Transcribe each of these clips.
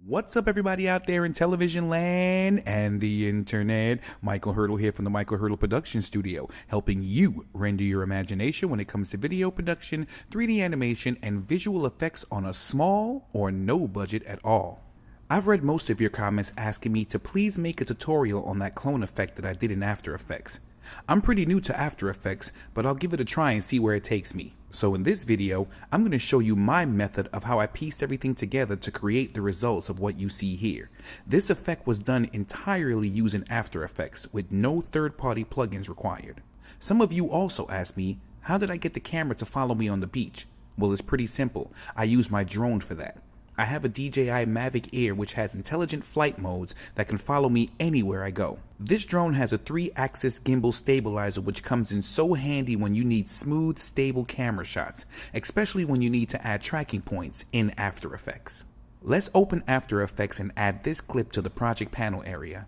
What's up, everybody out there in television land and the internet? Michael Hurdle here from the Michael Hurdle Production Studio, helping you render your imagination when it comes to video production, 3D animation, and visual effects on a small or no budget at all. I've read most of your comments asking me to please make a tutorial on that clone effect that I did in After Effects. I'm pretty new to After Effects, but I'll give it a try and see where it takes me. So in this video, I'm going to show you my method of how I pieced everything together to create the results of what you see here. This effect was done entirely using After Effects with no third-party plugins required. Some of you also asked me, how did I get the camera to follow me on the beach? Well, it's pretty simple. I use my drone for that. I have a DJI Mavic Air which has intelligent flight modes that can follow me anywhere I go. This drone has a 3-axis gimbal stabilizer which comes in so handy when you need smooth, stable camera shots, especially when you need to add tracking points in After Effects. Let's open After Effects and add this clip to the project panel area.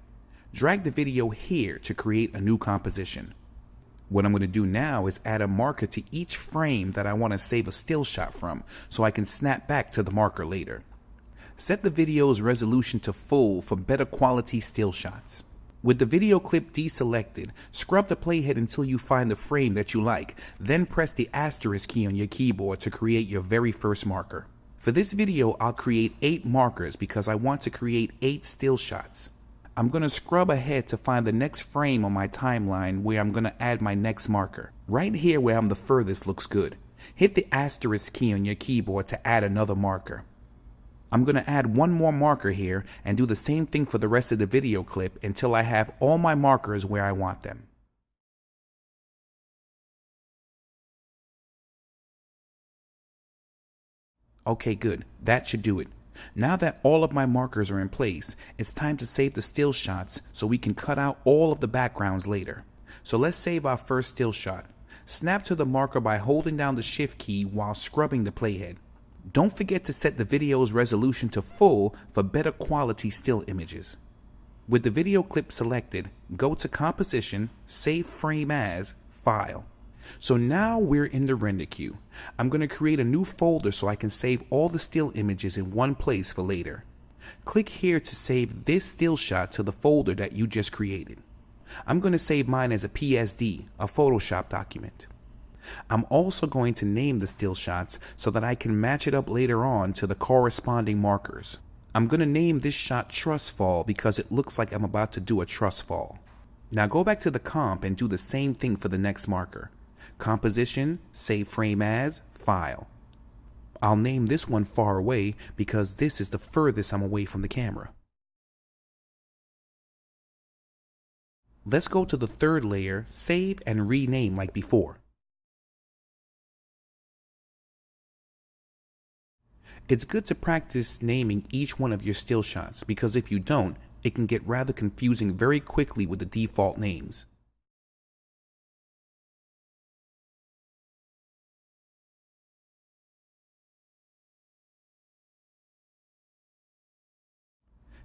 Drag the video here to create a new composition. What I'm going to do now is add a marker to each frame that I want to save a still shot from, so I can snap back to the marker later. Set the video's resolution to full for better quality still shots. With the video clip deselected, scrub the playhead until you find the frame that you like, then press the asterisk key on your keyboard to create your very first marker. For this video, I'll create 8 markers because I want to create 8 still shots. I'm going to scrub ahead to find the next frame on my timeline where I'm going to add my next marker. Right here where I'm the furthest looks good. Hit the asterisk key on your keyboard to add another marker. I'm going to add one more marker here and do the same thing for the rest of the video clip until I have all my markers where I want them. Okay, good. That should do it. Now that all of my markers are in place, it's time to save the still shots so we can cut out all of the backgrounds later. So let's save our first still shot. Snap to the marker by holding down the shift key while scrubbing the playhead. Don't forget to set the video's resolution to full for better quality still images. With the video clip selected, go to Composition, Save Frame As, File. So now we're in the render queue. I'm going to create a new folder so I can save all the still images in one place for later. Click here to save this still shot to the folder that you just created. I'm going to save mine as a PSD, a Photoshop document. I'm also going to name the still shots so that I can match it up later on to the corresponding markers. I'm going to name this shot Truss Fall because it looks like I'm about to do a truss fall. Now go back to the comp and do the same thing for the next marker. Composition, Save Frame As, File. I'll name this one Far Away because this is the furthest I'm away from the camera. Let's go to the third layer, save and rename like before. It's good to practice naming each one of your still shots because if you don't, it can get rather confusing very quickly with the default names.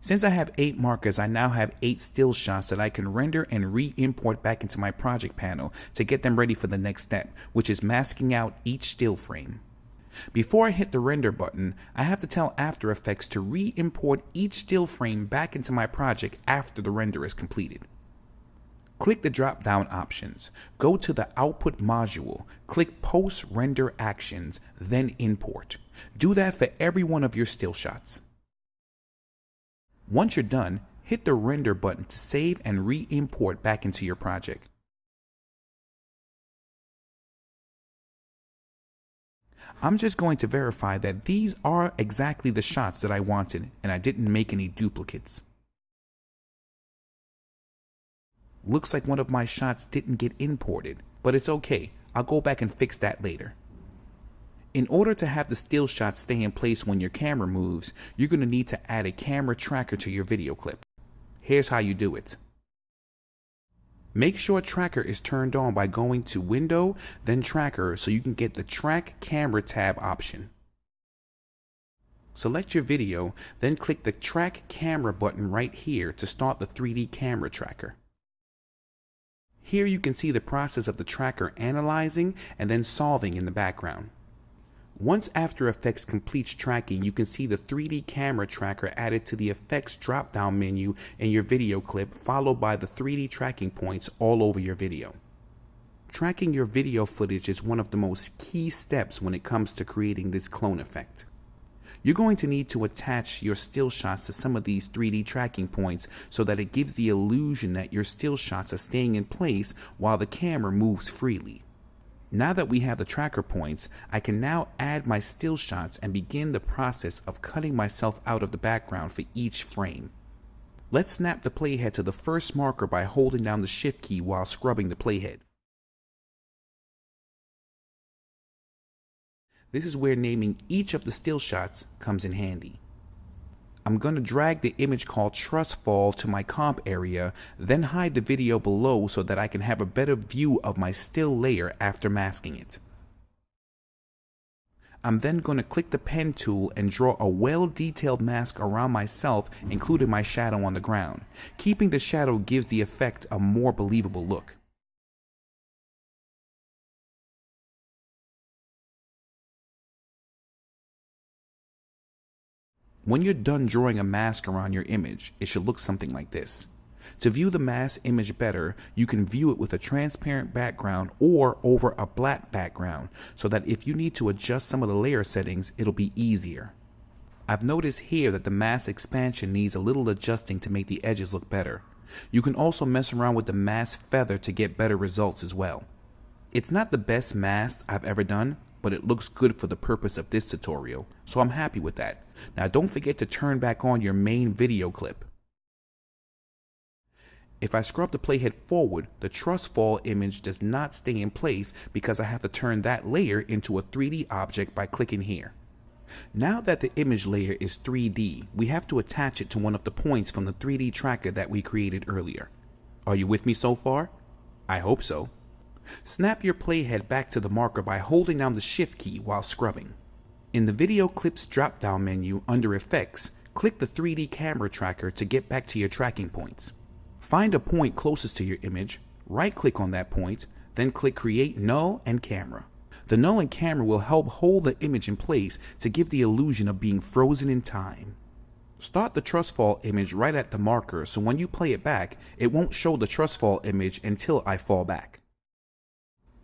Since I have 8 markers, I now have 8 still shots that I can render and re-import back into my project panel to get them ready for the next step, which is masking out each still frame. Before I hit the render button, I have to tell After Effects to re-import each still frame back into my project after the render is completed. Click the drop-down options, go to the Output module, click Post Render Actions, then Import. Do that for every one of your still shots. Once you're done, hit the render button to save and re-import back into your project. I'm just going to verify that these are exactly the shots that I wanted and I didn't make any duplicates. Looks like one of my shots didn't get imported, but it's okay. I'll go back and fix that later. In order to have the still shot stay in place when your camera moves, you're going to need to add a camera tracker to your video clip. Here's how you do it. Make sure Tracker is turned on by going to Window, then Tracker so you can get the Track Camera tab option. Select your video, then click the Track Camera button right here to start the 3D camera tracker. Here you can see the process of the tracker analyzing and then solving in the background. Once After Effects completes tracking, you can see the 3D camera tracker added to the effects drop-down menu in your video clip, followed by the 3D tracking points all over your video. Tracking your video footage is one of the most key steps when it comes to creating this clone effect. You're going to need to attach your still shots to some of these 3D tracking points so that it gives the illusion that your still shots are staying in place while the camera moves freely. Now that we have the tracker points, I can now add my still shots and begin the process of cutting myself out of the background for each frame. Let's snap the playhead to the first marker by holding down the Shift key while scrubbing the playhead. This is where naming each of the still shots comes in handy. I'm going to drag the image called Trust Fall to my comp area, then hide the video below so that I can have a better view of my still layer after masking it. I'm then going to click the pen tool and draw a well-detailed mask around myself, including my shadow on the ground. Keeping the shadow gives the effect a more believable look. When you're done drawing a mask around your image, it should look something like this. To view the mask image better, you can view it with a transparent background or over a black background, so that if you need to adjust some of the layer settings, it'll be easier. I've noticed here that the mask expansion needs a little adjusting to make the edges look better. You can also mess around with the mask feather to get better results as well. It's not the best mask I've ever done, but it looks good for the purpose of this tutorial, so I'm happy with that. Now don't forget to turn back on your main video clip. If I scrub the playhead forward, the Trust Fall image does not stay in place because I have to turn that layer into a 3D object by clicking here. Now that the image layer is 3D, we have to attach it to one of the points from the 3D tracker that we created earlier. Are you with me so far? I hope so. Snap your playhead back to the marker by holding down the Shift key while scrubbing. In the Video Clips drop-down menu under Effects, click the 3D camera tracker to get back to your tracking points. Find a point closest to your image, right-click on that point, then click Create Null and Camera. The null and camera will help hold the image in place to give the illusion of being frozen in time. Start the Trust Fall image right at the marker, so when you play it back, it won't show the Trust Fall image until I fall back.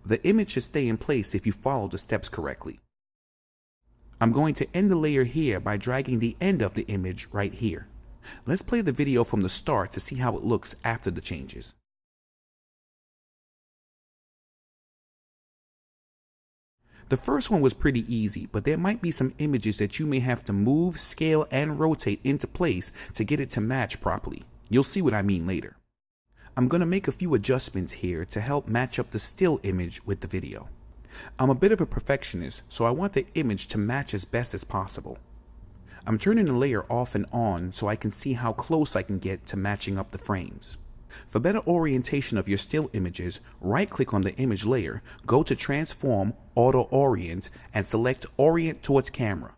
The image should stay in place if you follow the steps correctly. I'm going to end the layer here by dragging the end of the image right here. Let's play the video from the start to see how it looks after the changes. The first one was pretty easy, but there might be some images that you may have to move, scale, and rotate into place to get it to match properly. You'll see what I mean later. I'm going to make a few adjustments here to help match up the still image with the video. I'm a bit of a perfectionist, so I want the image to match as best as possible. I'm turning the layer off and on so I can see how close I can get to matching up the frames. For better orientation of your still images, right-click on the image layer, go to Transform, Auto Orient, and select Orient Towards Camera.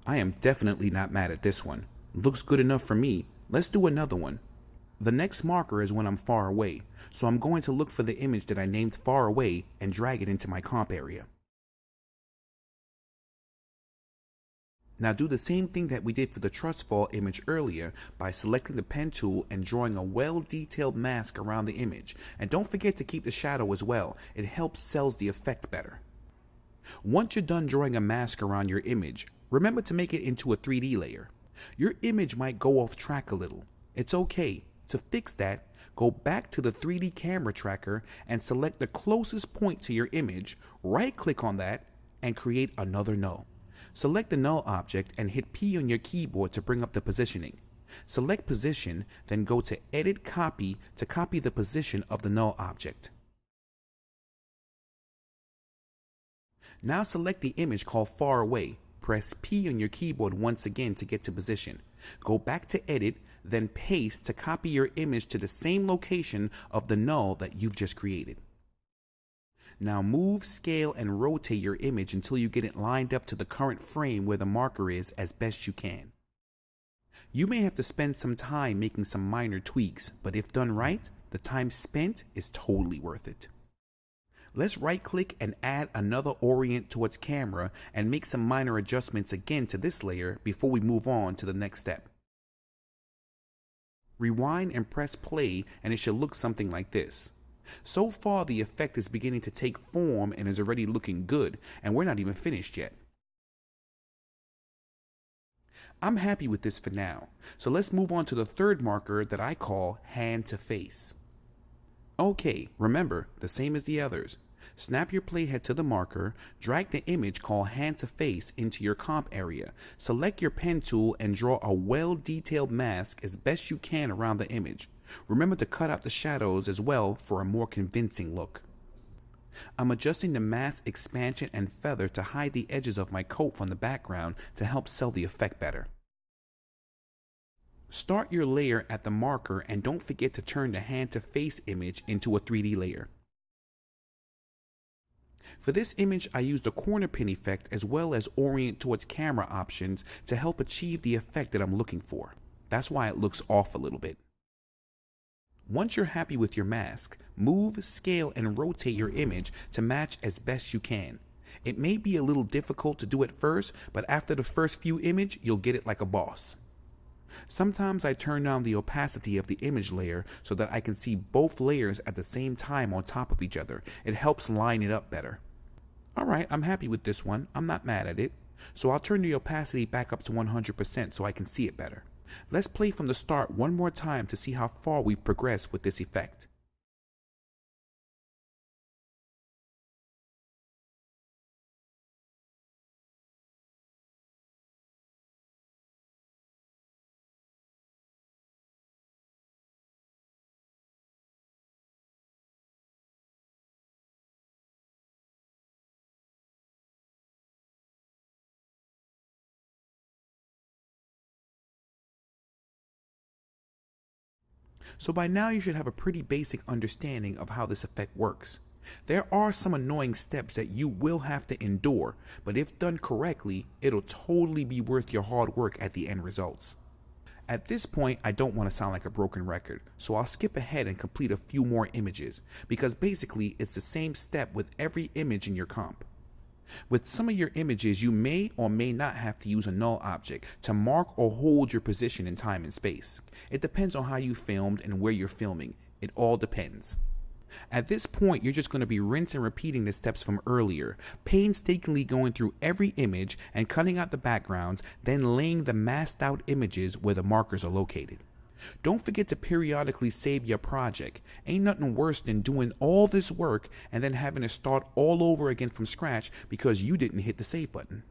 I am definitely not mad at this one. Looks good enough for me. Let's do another one. The next marker is when I'm far away, so I'm going to look for the image that I named Far Away and drag it into my comp area. Now do the same thing that we did for the Trust Fall image earlier by selecting the pen tool and drawing a well-detailed mask around the image. And don't forget to keep the shadow as well. It helps sells the effect better. Once you're done drawing a mask around your image, remember to make it into a 3D layer. Your image might go off track a little. It's okay. To fix that, go back to the 3D camera tracker and select the closest point to your image, right-click on that, and create another null. Select the null object and hit P on your keyboard to bring up the positioning. Select Position, then go to Edit Copy to copy the position of the null object. Now select the image called Far Away. Press P on your keyboard once again to get to position. Go back to Edit, then Paste to copy your image to the same location of the null that you've just created. Now move, scale, and rotate your image until you get it lined up to the current frame where the marker is as best you can. You may have to spend some time making some minor tweaks, but if done right, the time spent is totally worth it. Let's right click and add another orient towards camera and make some minor adjustments again to this layer before we move on to the next step. Rewind and press play and it should look something like this. So far the effect is beginning to take form and is already looking good, and we're not even finished yet. I'm happy with this for now, so let's move on to the third marker that I call hand to face. Okay, remember, the same as the others. Snap your playhead to the marker, drag the image called hand to face into your comp area, select your pen tool and draw a well-detailed mask as best you can around the image. Remember to cut out the shadows as well for a more convincing look. I'm adjusting the mask expansion and feather to hide the edges of my coat from the background to help sell the effect better. Start your layer at the marker and don't forget to turn the hand to face image into a 3D layer. For this image, I used a corner pin effect as well as orient towards camera options to help achieve the effect that I'm looking for. That's why it looks off a little bit. Once you're happy with your mask, move, scale, and rotate your image to match as best you can. It may be a little difficult to do at first, but after the first few images, you'll get it like a boss. Sometimes I turn down the opacity of the image layer so that I can see both layers at the same time on top of each other. It helps line it up better. Alright, I'm happy with this one. I'm not mad at it. So I'll turn the opacity back up to 100% so I can see it better. Let's play from the start one more time to see how far we've progressed with this effect. So by now you should have a pretty basic understanding of how this effect works. There are some annoying steps that you will have to endure, but if done correctly, it'll totally be worth your hard work at the end results. At this point, I don't want to sound like a broken record, so I'll skip ahead and complete a few more images, because basically it's the same step with every image in your comp. With some of your images, you may or may not have to use a null object to mark or hold your position in time and space. It depends on how you filmed and where you're filming. It all depends. At this point, you're just going to be rinse and repeating the steps from earlier, painstakingly going through every image and cutting out the backgrounds, then laying the masked out images where the markers are located. Don't forget to periodically save your project. Ain't nothing worse than doing all this work and then having to start all over again from scratch because you didn't hit the save button.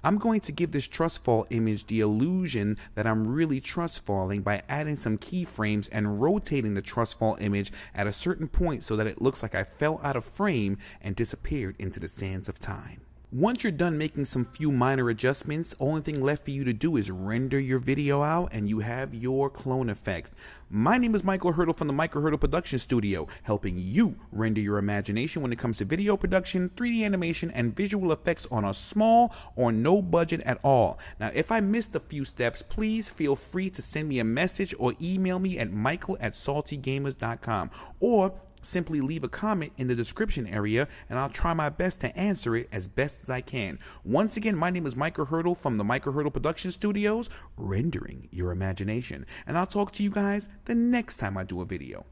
I'm going to give this trust fall image the illusion that I'm really trust falling by adding some keyframes and rotating the trust fall image at a certain point so that it looks like I fell out of frame and disappeared into the sands of time. Once you're done making some few minor adjustments, only thing left for you to do is render your video out and you have your clone effect. My name is Michael Hurdle from the Michael Hurdle Production Studio, helping you render your imagination when it comes to video production, 3D animation, and visual effects on a small or no budget at all. Now, if I missed a few steps, please feel free to send me a message or email me at michael@saltygamers.com, or simply leave a comment in the description area and I'll try my best to answer it as best as I can. Once again, my name is Michael Hurdle from the Michael Hurdle Production Studios, rendering your imagination. And I'll talk to you guys the next time I do a video.